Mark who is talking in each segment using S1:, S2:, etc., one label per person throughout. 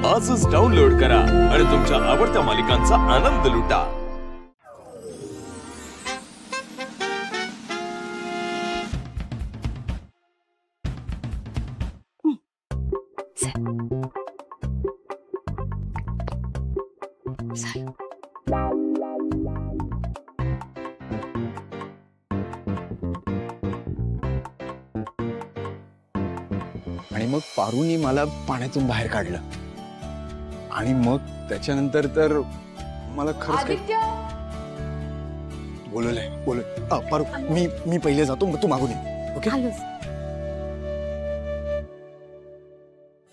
S1: आजच डाउनलोड करा आणि तुमच्या आवडत्या मालिकांचा आनंद लुटा।
S2: आणि मग पारूनी मला पाण्यातून बाहेर काढलं आणि मग त्याच्यानंतर तर मला खरंच बोलले पारू मी पहिले जातो मग तू मागून ये। ओके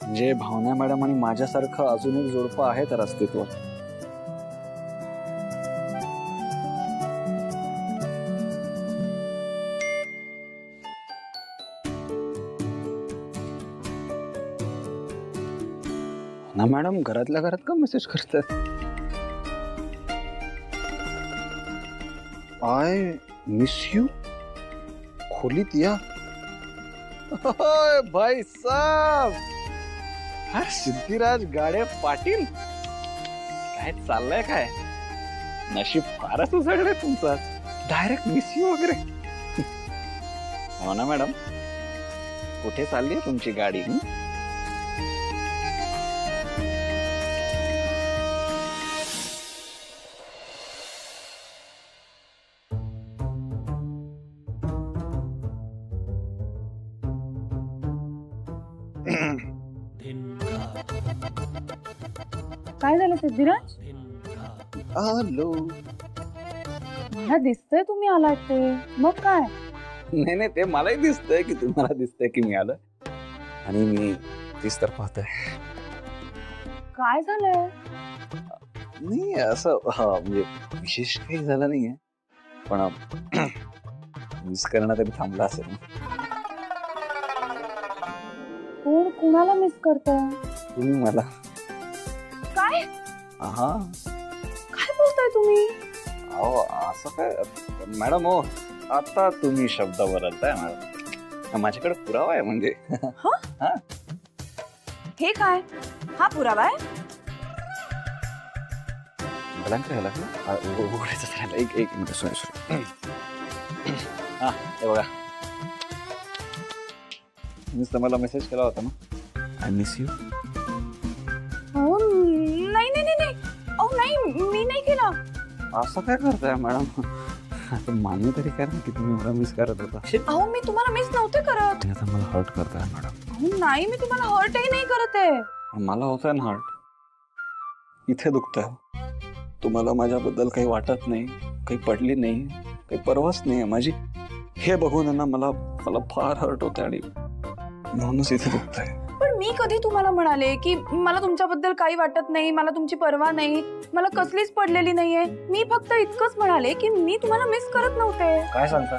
S3: म्हणजे भावना मॅडम आणि माझ्यासारखं अजून एक जोडपं आहे तर अस्तित्वात। ना मॅडम घरातल्या घरात का मेसेज करतात? आय मिस यू खोलीत या। भाई साहब सिद्धिराज गाडे पाटील काय चाललंय काय? नशीब फारच उजळलंय तुमचं, डायरेक्ट मिस यू वगैरे। हो ना मॅडम, कुठे चालली तुमची गाडी?
S4: काय झालं सिद्धिराज?
S3: हॅलो,
S4: मला दिसतंय तुम्ही आलात ते, मग काय?
S3: नाही ते मलाही दिसतंय की तुम्हाला दिसतंय की मी आलो आणि मी तीच तर पाहतोय।
S4: काय झालंय?
S3: नाही असं म्हणजे विशेष काही झालं नाहीये, पण मिस करणं तरी थांबला असेल।
S4: कोण कुणाला मिस करताय?
S3: तुम्ही मला।
S4: काय?
S3: हा
S4: काय बोलताय तुम्ही?
S3: अहो असं काय मॅडम, हो आता तुम्ही शब्द बदलताय मॅडम, माझ्याकडे पुरावा आहे म्हणजे।
S4: हा? हे काय? हा पुरावा आहे?
S3: ब्लँक राहिला का? उघडायचं राहिला, एक मिनिट सॉरी। हा हे बघा, मीच तुम्हाला मेसेज केला होता ना, आय मिस यू।
S4: नाही मी नाही केला।
S3: असं काय करताय मॅडम? आता मान्य तरी करा की तुम्ही मला मिस करत होता।
S4: अहो मी तुम्हाला मिस नव्हते करत।
S3: आता मला हर्ट करताय मॅडम।
S4: अहो नाही, मी तुम्हाला हर्टही नाही करत आहे।
S3: मला होतंय ना हर्ट, इथे दुखतंय। तुम्हाला माझ्याबद्दल काही वाटत नाही, काही पडली नाही, काही परवाच नाही माझी, हे बघून ना मला फार हर्ट होतंय आणि म्हणूनच इथे दुखतंय।
S4: पण मी कधी तुम्हाला म्हणाले की मला तुमच्याबद्दल काही वाटत नाही, मला तुमची पर्वा नाही, मला कसलीच पडलेली नाहीये? मी फक्त इतकंच म्हणाले की मी तुम्हाला मिस करत नव्हते।
S3: काय सांगता?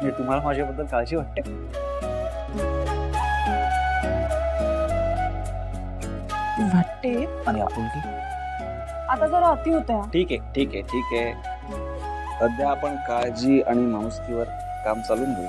S3: मी तुम्हाला माझ्याबद्दल काळजी वाटते? आणि आपुलकी?
S4: आता जरा अति होतंय।
S3: ठीक आहे। सध्या आपण काळजी आणि माणुसकीवर काम चालून घेऊ।